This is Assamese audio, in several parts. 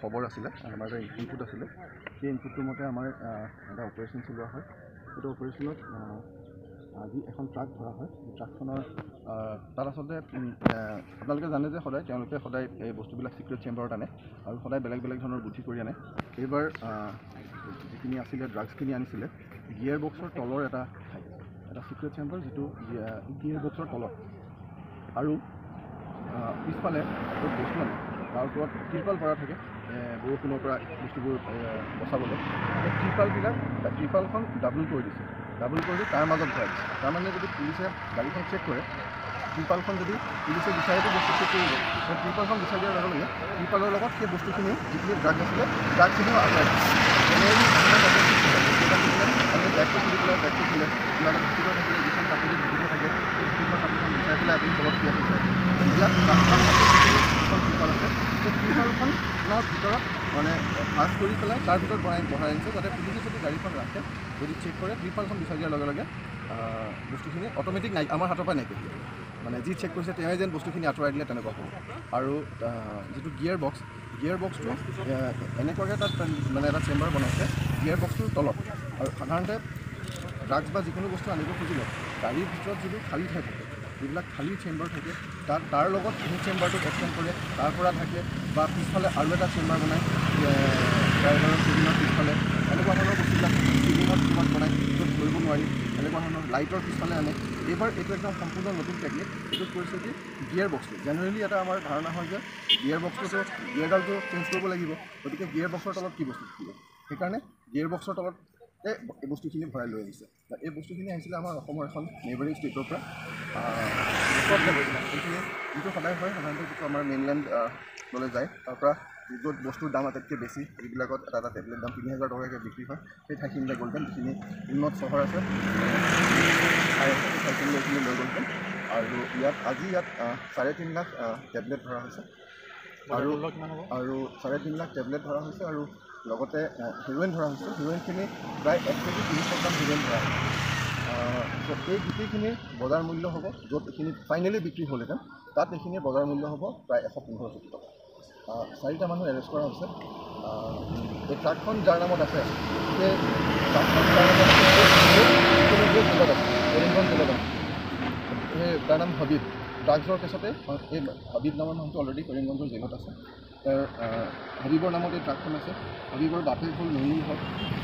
খবৰ আছিলে আমাৰ এটা ইনপুট আছিলে সেই ইনপুটটোৰ মতে আমাৰ এটা অপাৰেশ্যন চলোৱা হয় সেইটো অপাৰেশ্যনত আজি এখন ট্ৰাক ধৰা হয় ট্ৰাকখনৰ তাত আচলতে আপোনালোকে জানে যে তেওঁলোকে সদায় এই বস্তুবিলাক চিক্ৰেট চেম্বাৰত আনে আৰু সদায় বেলেগ বেলেগ ধৰণৰ বুদ্ধি কৰি আনে এইবাৰ যিখিনি আছিলে ড্ৰাগছখিনি আনিছিলে গিয়াৰ বক্সৰ তলৰ এটা চিক্ৰেট চেম্বাৰ যিটো গিয়াৰ বক্সৰ তলত আৰু পিছফালে বস্তু আনে তাৰ ওপৰত ত্ৰিপাল পৰা থাকে বৰষুণৰ পৰা বস্তুবোৰ বচাবলৈ সেই ত্ৰিপালখন ডাবল কৰি দিছে তাৰ মাজত ভৰাই দিছে তাৰমানে যদি পুলিচে গাড়ীখন চেক কৰে ত্ৰিপালখন যদি পুলিচে বিচাৰিটো বস্তু চেক কৰিব সেই ত্ৰিপালখন বিচাৰি দিয়াৰ লগে লগে ত্ৰিপালৰ লগত সেই বস্তুখিনি যিখিনি ড্ৰাগ আছিলে ড্ৰাগখিনিও আঁতৰাই দিছে বেগটো খুলি পেলাই বেগটো খোলে কিবা এটা ভিতৰত থাকিলে যিখন কাপোৰ ভিতৰত থাকে সেইখন কাপোৰখন বিচাৰি পেলাই আপুনি তলত দিয়া হৈছে ইয়াত ত্ৰিপাল আছে সেই ত্ৰিপালখনৰ ভিতৰত মানে ভাজ কৰি পেলাই তাৰ ভিতৰত বঢ়াই আনিছে যাতে পুলিচে যদি গাড়ীখন ৰাখে যদি চেক কৰে ত্ৰিপালখন বিচাৰি দিয়াৰ লগে লগে বস্তুখিনি অট'মেটিক আমাৰ হাতৰ পৰা নাইকিয়া দিয়ে মানে যি চেক কৰিছে তেওঁৱে যেন বস্তুখিনি আঁতৰাই দিলে তেনেকুৱা হ'ব আৰু যিটো গিয়াৰ বক্সটো এনেকুৱাকৈ তাত মানে এটা চেম্বাৰ বনাইছে গিয়াৰ বক্সটোৰ তলত আৰু সাধাৰণতে ড্ৰাগছ বা যিকোনো বস্তু আনিব খুজিলে গাড়ীৰ ভিতৰত যিবোৰ খালী থাকে যিবিলাক খালী চেম্বাৰ থাকে তাৰ লগত সেই চেম্বাৰটোক এক্সটেণ্ড কৰে তাৰ পৰা থাকে বা পিছফালে আৰু এটা চেম্বাৰ বনায় ড্ৰাইভাৰৰ কেবিনৰ পিছফালে এনেকুৱা ধৰণৰ বস্তুবিলাক কেবিনৰ পিছত বনায় য'ত ধৰিব নোৱাৰি এনেকুৱা ধৰণৰ লাইটৰ পিছফালে আনে এইবাৰ এইটো একদম সম্পূৰ্ণ নতুন টেকনিক এইটোত কৰিছে কি গিয়াৰ বক্সটো জেনেৰেলি এটা আমাৰ ধাৰণা হয় যে গিয়াৰ বক্সটোতো গিয়াৰডালটো চেঞ্জ কৰিব লাগিব গতিকে গিয়াৰ বক্সৰ তলত কি বস্তু থাকিব সেইকাৰণে গিয়াৰ বক্সৰ তলত এই বস্তুখিনি ভৰাই লৈ আহিছে এই বস্তুখিনি আহিছিলে আমাৰ অসমৰ এখন নেইবাৰিং ষ্টেটৰ পৰা সেইখিনি যিটো সদায় হয় সাধাৰণতে যিটো আমাৰ মেইনলেণ্ডলৈ যায় তাৰ পৰা য'ত বস্তুৰ দাম আটাইতকৈ বেছি এইবিলাকত এটা টেবলেট দাম ৩,০০০ টকাকৈ বিক্ৰী হয় সেই ঠাইখিনিলৈ গ'লহেঁতেন যিখিনি উন্নত চহৰ আছে ঠাইখিনি এইখিনি লৈ গ'লহেঁতেন আৰু আজি ইয়াত ৩.৫ লাখ টেবলেট ধৰা হৈছে আৰু ৩.৫ লাখ টেবলেট ধৰা হৈছে আৰু লগতে হিৰ'ইন ধৰা হৈছে হিৰ'ইনখিনি প্ৰায় ১ কেজি ৩০ গ্ৰাম হিৰ'ইন ধৰা হৈছে এই গোটেইখিনিৰ বজাৰ মূল্য হ'ব য'ত এইখিনি ফাইনেলি বিক্ৰী হ'লহেঁতেন তাত এইখিনিৰ বজাৰ মূল্য হ'ব প্ৰায় ১১৫ কোটি টকা 4টা মানুহ এৰেষ্ট কৰা হৈছে এই ট্ৰাকখন যাৰ নামত আছে সেই ট্ৰাকখন যাৰ নামত আছে কৰিমগঞ্জ জিলাত আছে সেই তাৰ নাম হাবিব ড্ৰাগছৰ কেছতে এই হাবিব নামৰ মানুহটো অলৰেডি কৰিমগঞ্জৰ জেলত আছে তেওঁৰ হাবিবৰ নামত এই ট্ৰাকখন আছে হাবিবৰ বাপেক হ'ল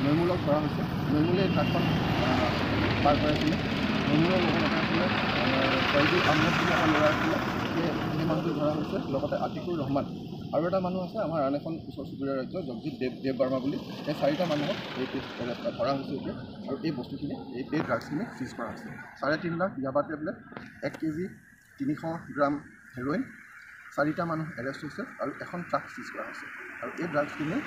নৈমুলক ধৰা হৈছে নৈমুলে এই ট্ৰাকখন পাৰ কৰাইছিলে নৈমুলৰ লগত এটা আছিলে ফয়জুল আহমেদ বুলি এটা ল'ৰা আছিলে সেই মানুহটো ধৰা হৈছে লগতে আতিকুৰ ৰহমান আৰু এটা মানুহ আছে আমাৰ আন এখন ওচৰ চুবুৰীয়া ৰাজ্য জগজিৎ দেৱ বাৰ্মা বুলি এই 4টা মানুহক এই ধৰা হৈছে এতিয়া আৰু এই বস্তুখিনি এই ড্ৰাগছখিনি চিজ কৰা হৈছে 3.5 লাখ ইয়াবা টেবলেট 1 কেজি 300 গ্ৰাম হেৰ'ইন 4টা মানুহ এৰেষ্ট হৈছে আৰু এখন ট্ৰাক চিজ কৰা হৈছে আৰু এই ড্ৰাগছখিনি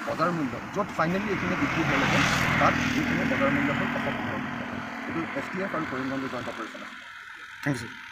বজাৰ মূল্য য'ত ফাইনেলি এইখিনি বিক্ৰী হ'লহেঁতেন তাত এইখিনি বজাৰ মূল্য হ'ল 115 এইটো STF আৰু কৰিমগঞ্জ জইণ্ট অপাৰেশ্যন আছে থেংক ইউ